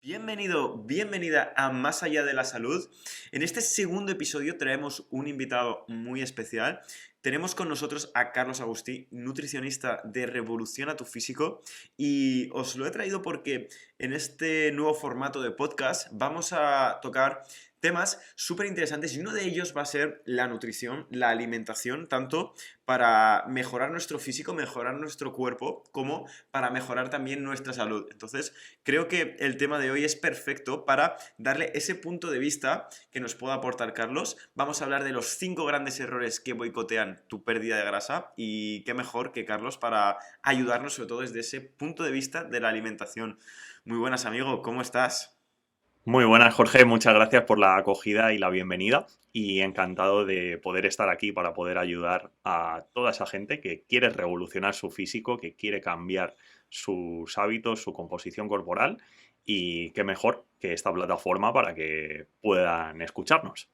Bienvenido, bienvenida a Más allá de la salud. En este segundo episodio traemos un invitado muy especial. Tenemos con nosotros a Carlos Agustí, nutricionista de Revoluciona tu Físico, y os lo he traído porque en este nuevo formato de podcast vamos a tocar temas súper interesantes y uno de ellos va a ser la nutrición, la alimentación, tanto para mejorar nuestro físico, mejorar nuestro cuerpo, como para mejorar también nuestra salud. Entonces, creo que el tema de hoy es perfecto para darle ese punto de vista que nos pueda aportar Carlos. Vamos a hablar de los 5 grandes errores que boicotean tu pérdida de grasa y qué mejor que Carlos para ayudarnos sobre todo desde ese punto de vista de la alimentación. Muy buenas, amigo, ¿cómo estás? Muy buenas, Jorge. Muchas gracias por la acogida y la bienvenida. Y encantado de poder estar aquí para poder ayudar a toda esa gente que quiere revolucionar su físico, que quiere cambiar sus hábitos, su composición corporal. Y qué mejor que esta plataforma para que puedan escucharnos.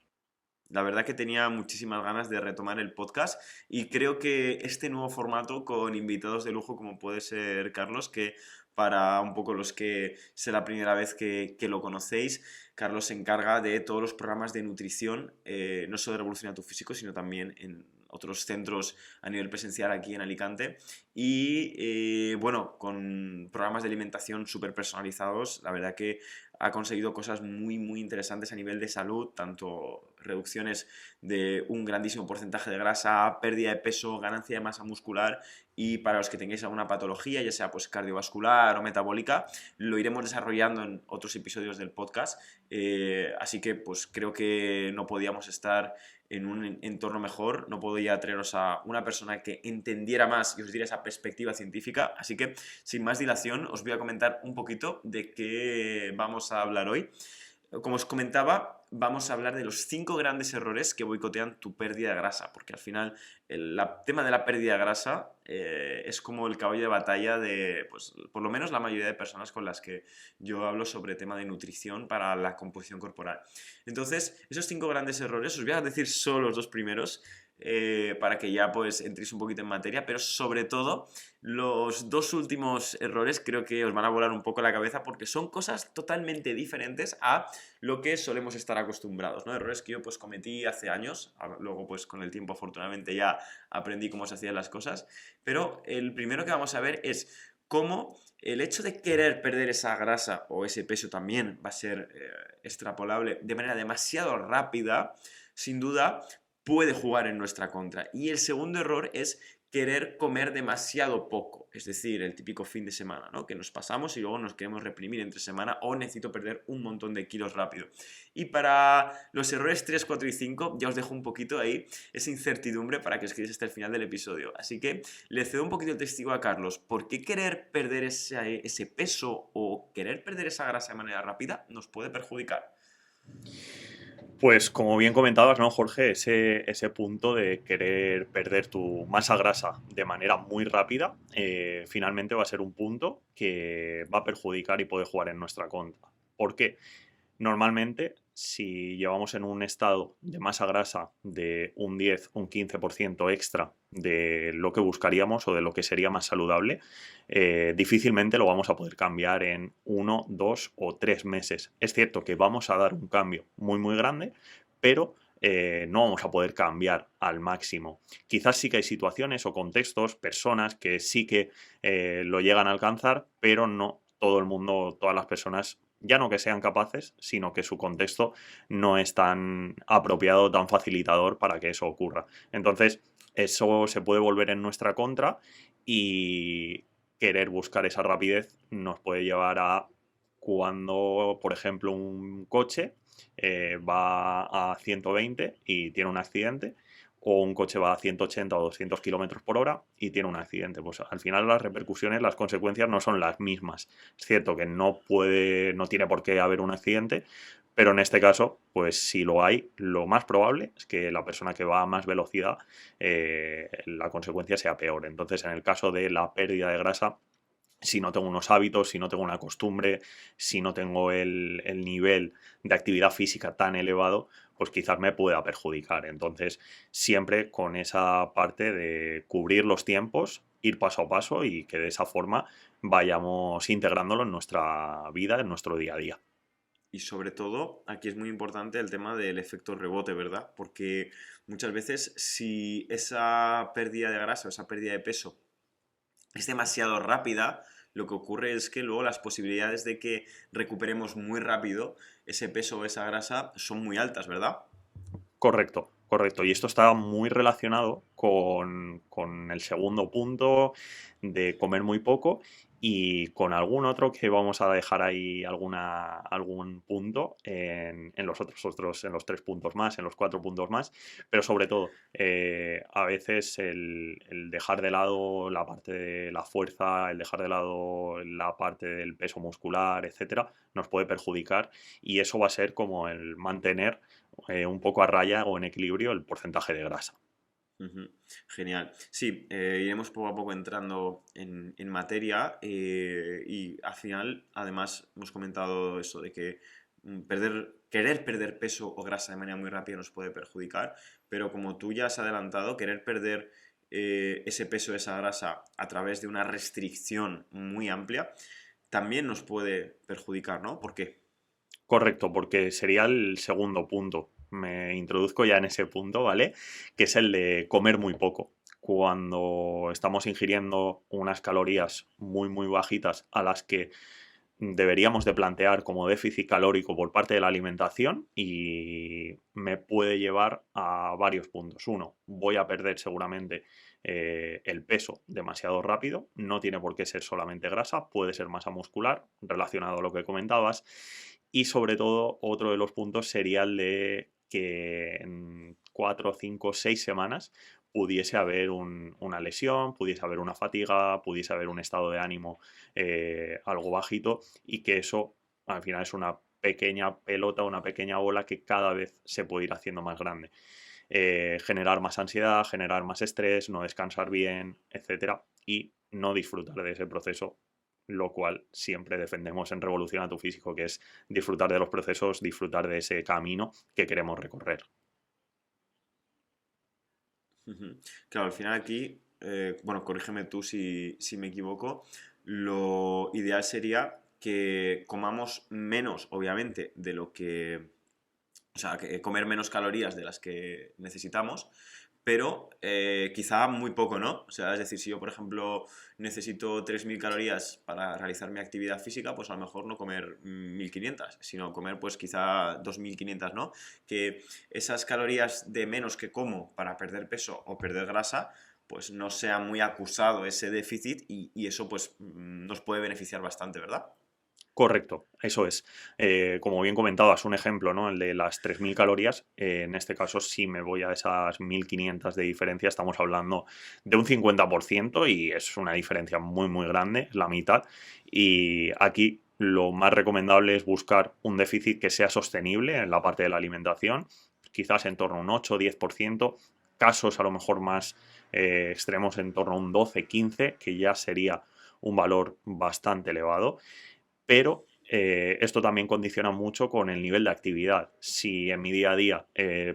La verdad que tenía muchísimas ganas de retomar el podcast y creo que este nuevo formato con invitados de lujo como puede ser Carlos, que para un poco los que sea la primera vez que lo conocéis, Carlos se encarga de todos los programas de nutrición, no solo de Revoluciona tu Físico, sino también en otros centros a nivel presencial aquí en Alicante. Y bueno, con programas de alimentación súper personalizados, la verdad que ha conseguido cosas muy, muy interesantes a nivel de salud, tanto reducciones de un grandísimo porcentaje de grasa, pérdida de peso, ganancia de masa muscular y para los que tengáis alguna patología, ya sea pues cardiovascular o metabólica, lo iremos desarrollando en otros episodios del podcast. Así que pues creo que no podíamos estar en un entorno mejor, no podía traeros a una persona que entendiera más y os diera esa perspectiva científica, así que sin más dilación os voy a comentar un poquito de qué vamos a hablar hoy. Como os comentaba, vamos a hablar de los 5 grandes errores que boicotean tu pérdida de grasa, porque al final el tema de la pérdida de grasa es como el caballo de batalla de, pues, por lo menos la mayoría de personas con las que yo hablo sobre tema de nutrición para la composición corporal. Entonces, esos 5 grandes errores, os voy a decir solo los dos primeros, para que ya pues entréis un poquito en materia, pero sobre todo los dos últimos errores creo que os van a volar un poco la cabeza porque son cosas totalmente diferentes a lo que solemos estar acostumbrados, ¿no? Errores que yo pues cometí hace años, luego pues con el tiempo afortunadamente ya aprendí cómo se hacían las cosas, pero el primero que vamos a ver es cómo el hecho de querer perder esa grasa o ese peso también va a ser extrapolable de manera demasiado rápida, sin duda puede jugar en nuestra contra. Y el segundo error es querer comer demasiado poco, es decir, el típico fin de semana, ¿no? Que nos pasamos y luego nos queremos reprimir entre semana o necesito perder un montón de kilos rápido. Y para los errores 3, 4 y 5 ya os dejo un poquito ahí esa incertidumbre para que os quedéis hasta el final del episodio. Así que le cedo un poquito el testigo a Carlos. ¿Por qué querer perder ese peso o querer perder esa grasa de manera rápida nos puede perjudicar? Pues como bien comentabas, ¿no, Jorge? Ese punto de querer perder tu masa grasa de manera muy rápida, finalmente va a ser un punto que va a perjudicar y puede jugar en nuestra contra. ¿Por qué? Normalmente, si llevamos en un estado de masa grasa de un 10, un 15% extra de lo que buscaríamos o de lo que sería más saludable, difícilmente lo vamos a poder cambiar en 1, 2 o 3 meses. Es cierto que vamos a dar un cambio muy, muy grande, pero no vamos a poder cambiar al máximo. Quizás sí que hay situaciones o contextos, personas que sí que lo llegan a alcanzar, pero no todo el mundo, todas las personas ya no que sean capaces, sino que su contexto no es tan apropiado, tan facilitador para que eso ocurra. Entonces, eso se puede volver en nuestra contra y querer buscar esa rapidez nos puede llevar a cuando, por ejemplo, un coche va a 120 y tiene un accidente, o un coche va a 180 o 200 kilómetros por hora y tiene un accidente. Pues al final las repercusiones, las consecuencias no son las mismas. Es cierto que no tiene por qué haber un accidente, pero en este caso, pues si lo hay, lo más probable es que la persona que va a más velocidad, la consecuencia sea peor. Entonces, en el caso de la pérdida de grasa, si no tengo unos hábitos, si no tengo una costumbre, si no tengo el nivel de actividad física tan elevado, pues quizás me pueda perjudicar. Entonces, siempre con esa parte de cubrir los tiempos, ir paso a paso y que de esa forma vayamos integrándolo en nuestra vida, en nuestro día a día. Y sobre todo, aquí es muy importante el tema del efecto rebote, ¿verdad? Porque muchas veces si esa pérdida de grasa o esa pérdida de peso es demasiado rápida, lo que ocurre es que luego las posibilidades de que recuperemos muy rápido ese peso o esa grasa son muy altas, ¿verdad? Correcto, correcto. Y esto está muy relacionado con el segundo punto de comer muy poco y con algún otro que vamos a dejar ahí algún punto en los otros, en los 3 puntos más, en los 4 puntos más, pero sobre todo, a veces el dejar de lado la parte de la fuerza, el dejar de lado la parte del peso muscular, etcétera, nos puede perjudicar y eso va a ser como el mantener un poco a raya o en equilibrio el porcentaje de grasa. Ujú. Genial. Sí, iremos poco a poco entrando en materia y al final, además, hemos comentado eso de que querer perder peso o grasa de manera muy rápida nos puede perjudicar, pero como tú ya has adelantado, querer perder ese peso, esa grasa a través de una restricción muy amplia también nos puede perjudicar, ¿no? ¿Por qué? Correcto, porque sería el segundo punto. Me introduzco ya en ese punto, ¿vale? Que es el de comer muy poco. Cuando estamos ingiriendo unas calorías muy, muy bajitas a las que deberíamos de plantear como déficit calórico por parte de la alimentación y me puede llevar a varios puntos. Uno, voy a perder seguramente el peso demasiado rápido, no tiene por qué ser solamente grasa, puede ser masa muscular, relacionado a lo que comentabas. Y sobre todo, otro de los puntos sería el de que en 4, 5, 6 semanas pudiese haber una lesión, pudiese haber una fatiga, pudiese haber un estado de ánimo algo bajito y que eso al final es una pequeña pelota, una pequeña bola que cada vez se puede ir haciendo más grande. Generar más ansiedad, generar más estrés, no descansar bien, etcétera, y no disfrutar de ese proceso, lo cual siempre defendemos en Revolución a tu Físico, que es disfrutar de los procesos, disfrutar de ese camino que queremos recorrer. Ujú. Claro, al final aquí, bueno, corrígeme tú si me equivoco, lo ideal sería que comamos menos, obviamente, de lo que, o sea, que comer menos calorías de las que necesitamos, pero quizá muy poco, ¿no? O sea, es decir, si yo, por ejemplo, necesito 3.000 calorías para realizar mi actividad física, pues a lo mejor no comer 1.500, sino comer pues quizá 2.500, ¿no? Que esas calorías de menos que como para perder peso o perder grasa, pues no sea muy acusado ese déficit y eso pues nos puede beneficiar bastante, ¿verdad? Correcto, eso es. Como bien comentabas, un ejemplo, ¿no? El de las 3.000 calorías. En este caso, si me voy a esas 1.500 de diferencia, estamos hablando de un 50% y es una diferencia muy, muy grande, la mitad. Y aquí lo más recomendable es buscar un déficit que sea sostenible en la parte de la alimentación, quizás en torno a un 8 o 10%, casos a lo mejor más extremos en torno a un 12 o 15, que ya sería un valor bastante elevado, pero esto también condiciona mucho con el nivel de actividad. Si en mi día a día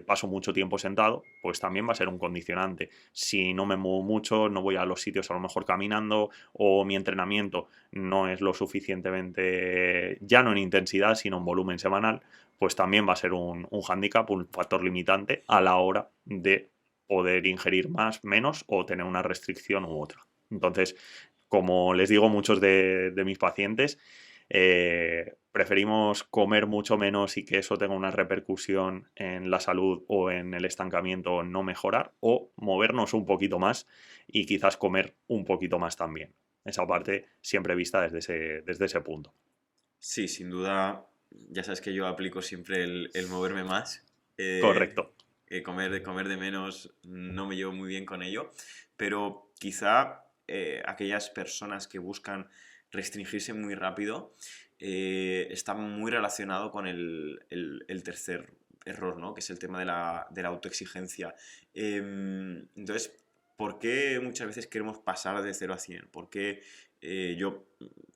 paso mucho tiempo sentado, pues también va a ser un condicionante. Si no me muevo mucho, no voy a los sitios a lo mejor caminando o mi entrenamiento no es lo suficientemente, ya no en intensidad, sino en volumen semanal, pues también va a ser un hándicap, un factor limitante a la hora de poder ingerir más, menos o tener una restricción u otra. Entonces, como les digo a muchos de mis pacientes, preferimos comer mucho menos y que eso tenga una repercusión en la salud o en el estancamiento o no mejorar, o movernos un poquito más y quizás comer un poquito más también. Esa parte siempre vista desde ese punto. Sí, sin duda, ya sabes que yo aplico siempre el moverme más. Correcto. Comer de menos no me llevo muy bien con ello, pero quizá aquellas personas que buscan restringirse muy rápido está muy relacionado con el tercer error, ¿no? Que es el tema de la autoexigencia. Entonces, ¿por qué muchas veces queremos pasar de 0 a 100? ¿Por qué yo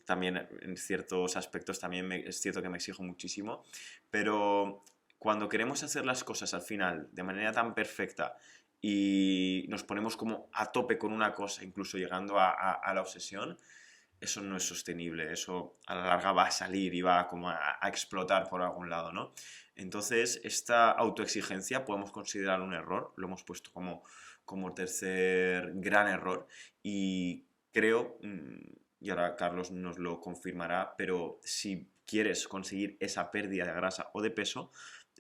también en ciertos aspectos también es cierto que me exijo muchísimo, pero cuando queremos hacer las cosas al final de manera tan perfecta y nos ponemos como a tope con una cosa, incluso llegando a la obsesión, eso no es sostenible, eso a la larga va a salir y va como a explotar por algún lado, ¿no? Entonces, esta autoexigencia podemos considerar un error, lo hemos puesto como tercer gran error y creo, y ahora Carlos nos lo confirmará, pero si quieres conseguir esa pérdida de grasa o de peso,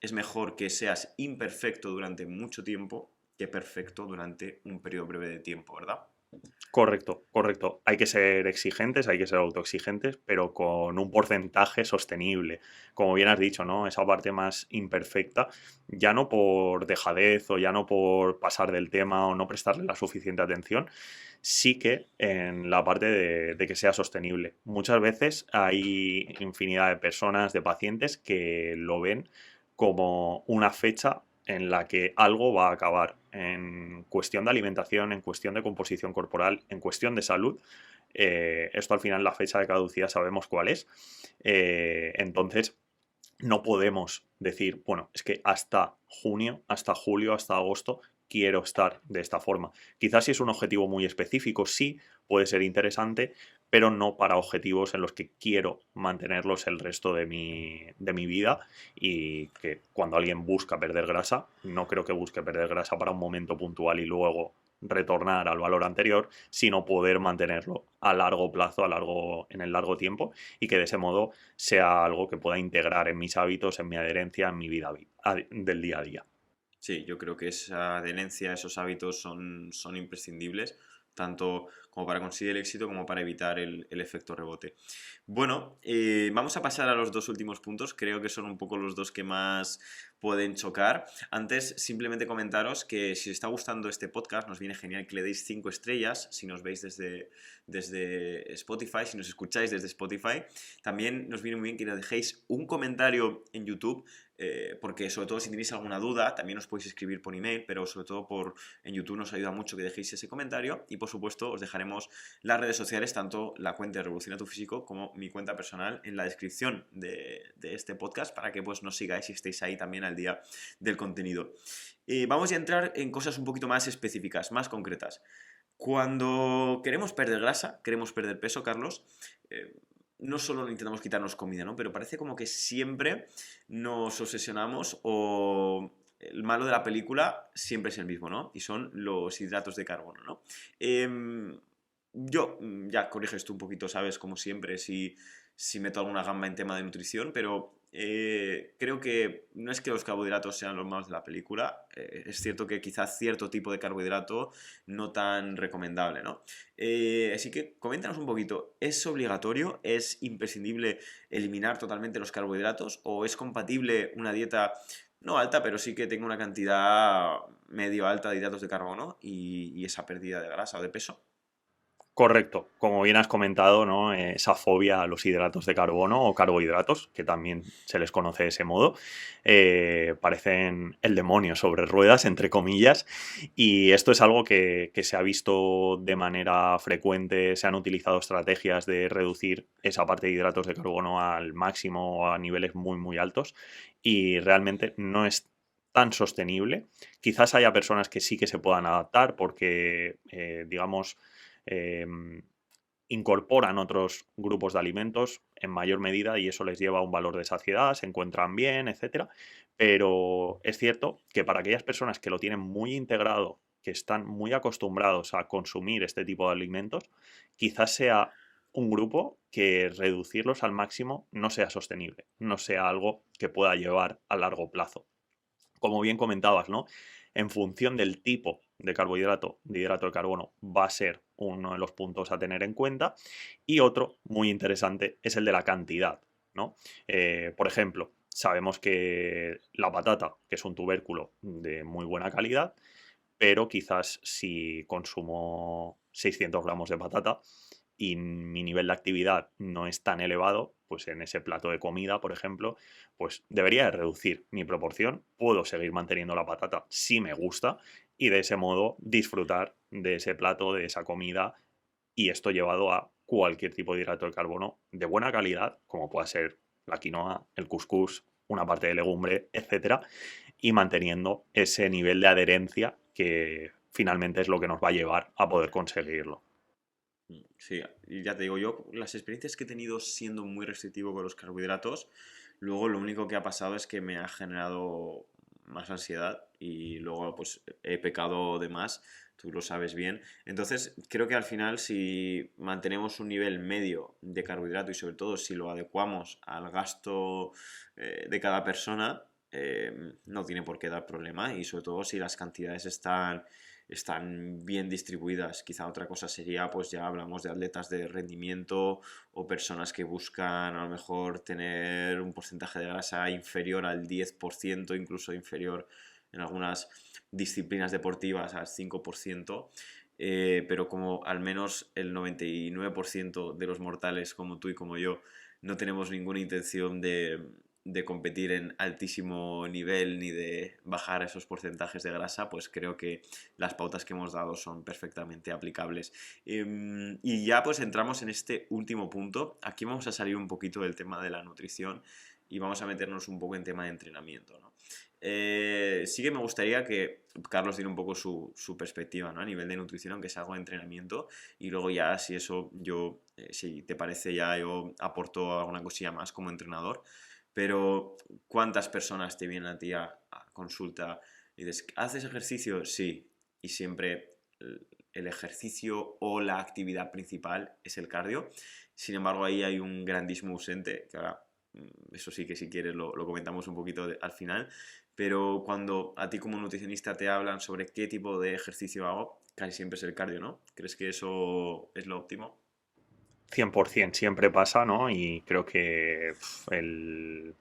es mejor que seas imperfecto durante mucho tiempo que perfecto durante un periodo breve de tiempo, ¿verdad? Correcto, correcto. Hay que ser exigentes, hay que ser autoexigentes, pero con un porcentaje sostenible. Como bien has dicho, ¿no? Esa parte más imperfecta, ya no por dejadez o ya no por pasar del tema o no prestarle la suficiente atención, sí que en la parte de que sea sostenible. Muchas veces hay infinidad de personas, de pacientes que lo ven como una fecha en la que algo va a acabar en cuestión de alimentación, en cuestión de composición corporal, en cuestión de salud. Esto al final la fecha de caducidad sabemos cuál es. Entonces no podemos decir, bueno, es que hasta junio, hasta julio, hasta agosto quiero estar de esta forma. Quizás si es un objetivo muy específico, sí, puede ser interesante, pero no para objetivos en los que quiero mantenerlos el resto de mi vida y que cuando alguien busca perder grasa, no creo que busque perder grasa para un momento puntual y luego retornar al valor anterior, sino poder mantenerlo a largo plazo, en el largo tiempo y que de ese modo sea algo que pueda integrar en mis hábitos, en mi adherencia, en mi vida del día a día. Sí, yo creo que esa adherencia, esos hábitos son imprescindibles, tanto como para conseguir el éxito como para evitar el efecto rebote. Bueno, vamos a pasar a los dos últimos puntos, creo que son un poco los dos que más pueden chocar. Antes, simplemente comentaros que si os está gustando este podcast, nos viene genial que le deis 5 estrellas, si nos veis desde Spotify, si nos escucháis desde Spotify. También nos viene muy bien que nos dejéis un comentario en YouTube, porque sobre todo si tenéis alguna duda, también os podéis escribir por email, pero sobre todo en YouTube nos ayuda mucho que dejéis ese comentario y por supuesto os dejaremos las redes sociales, tanto la cuenta de Revoluciona tu Físico como mi cuenta personal en la descripción de este podcast para que pues nos sigáis y estéis ahí también al día del contenido. Vamos ya a entrar en cosas un poquito más específicas, más concretas. Cuando queremos perder grasa, queremos perder peso, Carlos, eh, no solo intentamos quitarnos comida, ¿no? Pero parece como que siempre nos obsesionamos o el malo de la película siempre es el mismo, ¿no? Y son los hidratos de carbono, ¿no? Ya corriges tú un poquito, ¿sabes? Como siempre, si meto alguna gamba en tema de nutrición, pero creo que no es que los carbohidratos sean los malos de la película, es cierto que quizás cierto tipo de carbohidrato no tan recomendable, ¿no? Así que coméntanos un poquito, ¿es obligatorio, es imprescindible eliminar totalmente los carbohidratos o es compatible una dieta no alta, pero sí que tenga una cantidad medio alta de hidratos de carbono y esa pérdida de grasa o de peso? Correcto, como bien has comentado, ¿no? Esa fobia a los hidratos de carbono o carbohidratos, que también se les conoce de ese modo, parecen el demonio sobre ruedas, entre comillas, y esto es algo que se ha visto de manera frecuente, se han utilizado estrategias de reducir esa parte de hidratos de carbono al máximo o a niveles muy, muy altos, y realmente no es tan sostenible. Quizás haya personas que sí que se puedan adaptar porque, digamos, eh, incorporan otros grupos de alimentos en mayor medida y eso les lleva a un valor de saciedad, se encuentran bien, etcétera. Pero es cierto que para aquellas personas que lo tienen muy integrado, que están muy acostumbrados a consumir este tipo de alimentos, quizás sea un grupo que reducirlos al máximo no sea sostenible, no sea algo que pueda llevar a largo plazo. Como bien comentabas, ¿no? En función del tipo de carbohidrato, de hidrato de carbono, va a ser uno de los puntos a tener en cuenta. Y otro muy interesante es el de la cantidad, ¿no? Por ejemplo, sabemos que la patata, que es un tubérculo de muy buena calidad, pero quizás si consumo 600 gramos de patata y mi nivel de actividad no es tan elevado, pues en ese plato de comida, por ejemplo, pues debería de reducir mi proporción. Puedo seguir manteniendo la patata si me gusta y de ese modo disfrutar de ese plato, de esa comida y esto llevado a cualquier tipo de hidrato de carbono de buena calidad, como pueda ser la quinoa, el cuscús, una parte de legumbre, etcétera, y manteniendo ese nivel de adherencia que finalmente es lo que nos va a llevar a poder conseguirlo. Sí, y ya te digo, yo las experiencias que he tenido siendo muy restrictivo con los carbohidratos, luego lo único que ha pasado es que me ha generado más ansiedad y luego pues he pecado de más, tú lo sabes bien. Entonces, creo que al final si mantenemos un nivel medio de carbohidrato y sobre todo si lo adecuamos al gasto de cada persona, no tiene por qué dar problema y sobre todo si las cantidades están bien distribuidas. Quizá otra cosa sería, pues ya hablamos de atletas de rendimiento o personas que buscan a lo mejor tener un porcentaje de grasa inferior al 10%, incluso inferior en algunas disciplinas deportivas al 5%. Pero como al menos el 99% de los mortales como tú y como yo no tenemos ninguna intención de competir en altísimo nivel ni de bajar esos porcentajes de grasa, pues creo que las pautas que hemos dado son perfectamente aplicables. Y ya pues entramos en este último punto. Aquí vamos a salir un poquito del tema de la nutrición y vamos a meternos un poco en tema de entrenamiento, ¿no? Sí que me gustaría que Carlos diera un poco su perspectiva, ¿no? A nivel de nutrición, aunque sea algo de entrenamiento, y luego ya si eso yo, si te parece ya yo aporto alguna cosilla más como entrenador, pero ¿cuántas personas te vienen a ti a consulta y dices, ¿haces ejercicio? Sí, y siempre el ejercicio o la actividad principal es el cardio. Sin embargo, ahí hay un grandísimo ausente, que ahora, eso sí que si quieres lo comentamos un poquito al final, pero cuando a ti como nutricionista te hablan sobre qué tipo de ejercicio hago, casi siempre es el cardio, ¿no? ¿Crees que eso es lo óptimo? 100% siempre pasa, ¿no? Y creo que el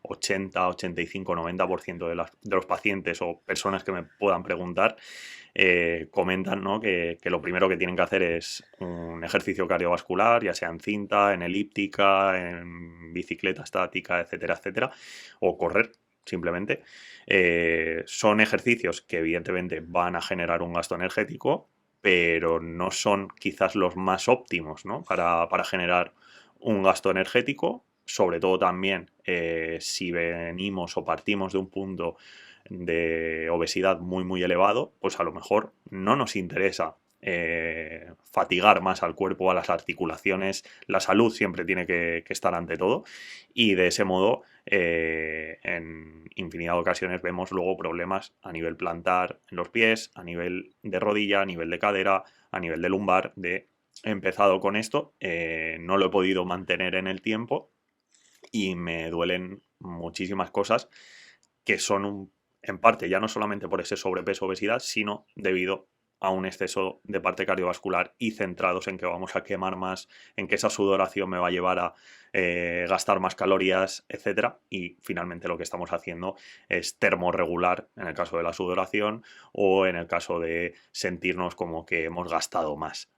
80, 85, 90% de los pacientes o personas que me puedan preguntar comentan, ¿no? Que lo primero que tienen que hacer es un ejercicio cardiovascular, ya sea en cinta, en elíptica, en bicicleta estática, etcétera, etcétera, o correr simplemente. Son ejercicios que evidentemente van a generar un gasto energético, pero no son quizás los más óptimos, ¿no? Para generar un gasto energético, sobre todo también si venimos o partimos de un punto de obesidad muy muy elevado, pues a lo mejor no nos interesa fatigar más al cuerpo, a las articulaciones. La salud siempre tiene que estar ante todo, y de ese modo en infinidad de ocasiones vemos luego problemas a nivel plantar en los pies, a nivel de rodilla, a nivel de cadera, a nivel de lumbar. He empezado con esto, no lo he podido mantener en el tiempo y me duelen muchísimas cosas que son en parte ya no solamente por ese sobrepeso, obesidad, sino debido a un exceso de parte cardiovascular y centrados en que vamos a quemar más, en que esa sudoración me va a llevar a gastar más calorías, etcétera. Y finalmente lo que estamos haciendo es termorregular en el caso de la sudoración o en el caso de sentirnos como que hemos gastado más.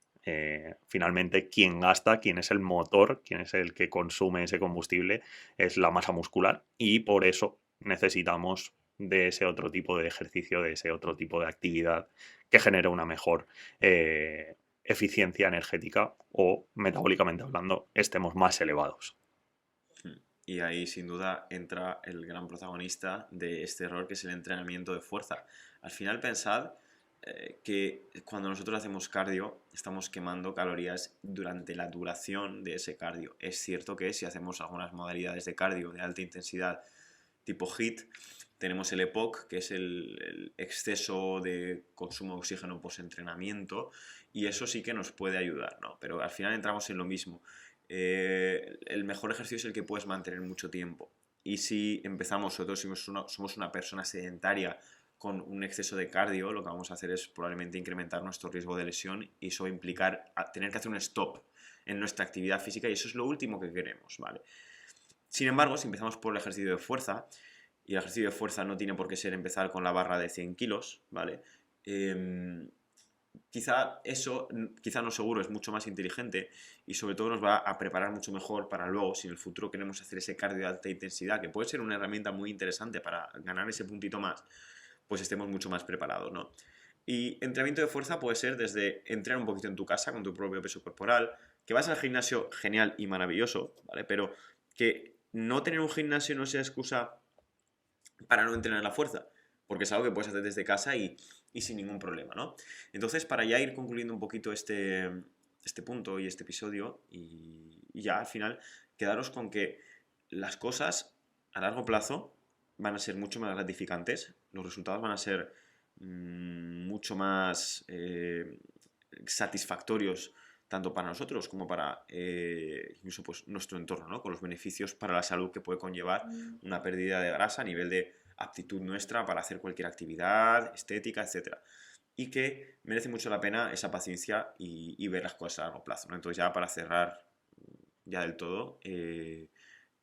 Finalmente, quien gasta, quien es el motor, quien es el que consume ese combustible, es la masa muscular, y por eso necesitamos de ese otro tipo de ejercicio, de ese otro tipo de actividad que genere una mejor eficiencia energética o, metabólicamente hablando, estemos más elevados. Y ahí sin duda entra el gran protagonista de este error, que es el entrenamiento de fuerza. Al final pensad que cuando nosotros hacemos cardio estamos quemando calorías durante la duración de ese cardio. Es cierto que si hacemos algunas modalidades de cardio de alta intensidad tipo HIIT, tenemos el EPOC, que es el exceso de consumo de oxígeno post-entrenamiento, y eso sí que nos puede ayudar, ¿no? Pero al final entramos en lo mismo. El mejor ejercicio es el que puedes mantener mucho tiempo. Y si empezamos, sobre todo si somos una persona sedentaria con un exceso de cardio, lo que vamos a hacer es probablemente incrementar nuestro riesgo de lesión, y eso va a implicar tener que hacer un stop en nuestra actividad física, y eso es lo último que queremos, ¿vale? Sin embargo, si empezamos por el ejercicio de fuerza, y el ejercicio de fuerza no tiene por qué ser empezar con la barra de 100 kilos, ¿vale? Quizá eso, quizá no seguro, es mucho más inteligente y sobre todo nos va a preparar mucho mejor para luego, si en el futuro queremos hacer ese cardio de alta intensidad, que puede ser una herramienta muy interesante para ganar ese puntito más, pues estemos mucho más preparados, ¿no? Y entrenamiento de fuerza puede ser desde entrenar un poquito en tu casa con tu propio peso corporal, que vas al gimnasio, genial y maravilloso, ¿vale? Pero que no tener un gimnasio no sea excusa para no entrenar la fuerza, porque es algo que puedes hacer desde casa y sin ningún problema, ¿no? Entonces, para ya ir concluyendo un poquito este punto y este episodio, y ya al final, quedaros con que las cosas a largo plazo van a ser mucho más gratificantes, los resultados van a ser mucho más satisfactorios tanto para nosotros como para incluso pues, nuestro entorno, ¿no? Con los beneficios para la salud que puede conllevar una pérdida de grasa a nivel de aptitud nuestra para hacer cualquier actividad, estética, etcétera. Y que merece mucho la pena esa paciencia y ver las cosas a largo plazo, ¿no? Entonces ya para cerrar ya del todo,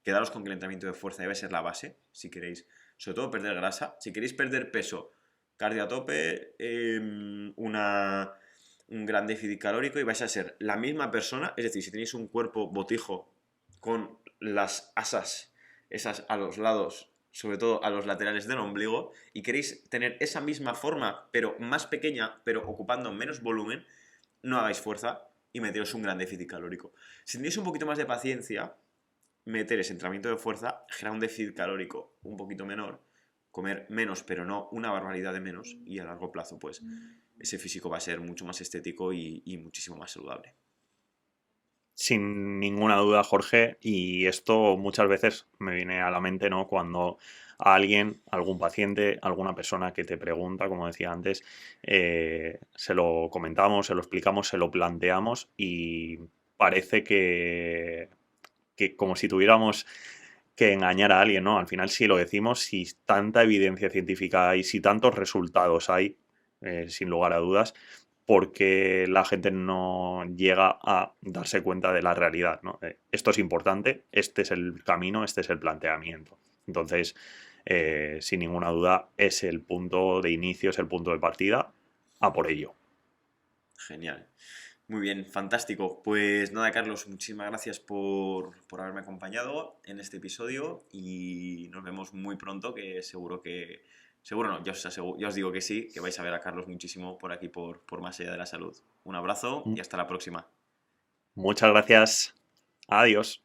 quedaros con que el entrenamiento de fuerza debe ser la base, si queréis, sobre todo perder grasa. Si queréis perder peso, cardio a tope, un gran déficit calórico y vais a ser la misma persona, es decir, si tenéis un cuerpo botijo con las asas, esas a los lados, sobre todo a los laterales del ombligo, y queréis tener esa misma forma, pero más pequeña, pero ocupando menos volumen, no hagáis fuerza y meteros un gran déficit calórico. Si tenéis un poquito más de paciencia, meter ese entrenamiento de fuerza, generar un déficit calórico un poquito menor, comer menos, pero no una barbaridad de menos, y a largo plazo, pues, ese físico va a ser mucho más estético y muchísimo más saludable. Sin ninguna duda, Jorge, y esto muchas veces me viene a la mente, ¿no? Cuando a alguien, algún paciente, alguna persona que te pregunta, como decía antes, se lo comentamos, se lo explicamos, se lo planteamos y parece que como si tuviéramos que engañar a alguien, ¿no? Al final, si lo decimos, si tanta evidencia científica hay, si tantos resultados hay, sin lugar a dudas, porque la gente no llega a darse cuenta de la realidad, ¿no? Esto es importante, este es el camino, este es el planteamiento. Entonces, sin ninguna duda, es el punto de inicio, es el punto de partida, a por ello. Genial. Muy bien, fantástico. Pues nada, Carlos, muchísimas gracias por haberme acompañado en este episodio y nos vemos muy pronto, que seguro no, ya os digo que sí, que vais a ver a Carlos muchísimo por aquí, por Más Allá de la Salud. Un abrazo y hasta la próxima. Muchas gracias. Adiós.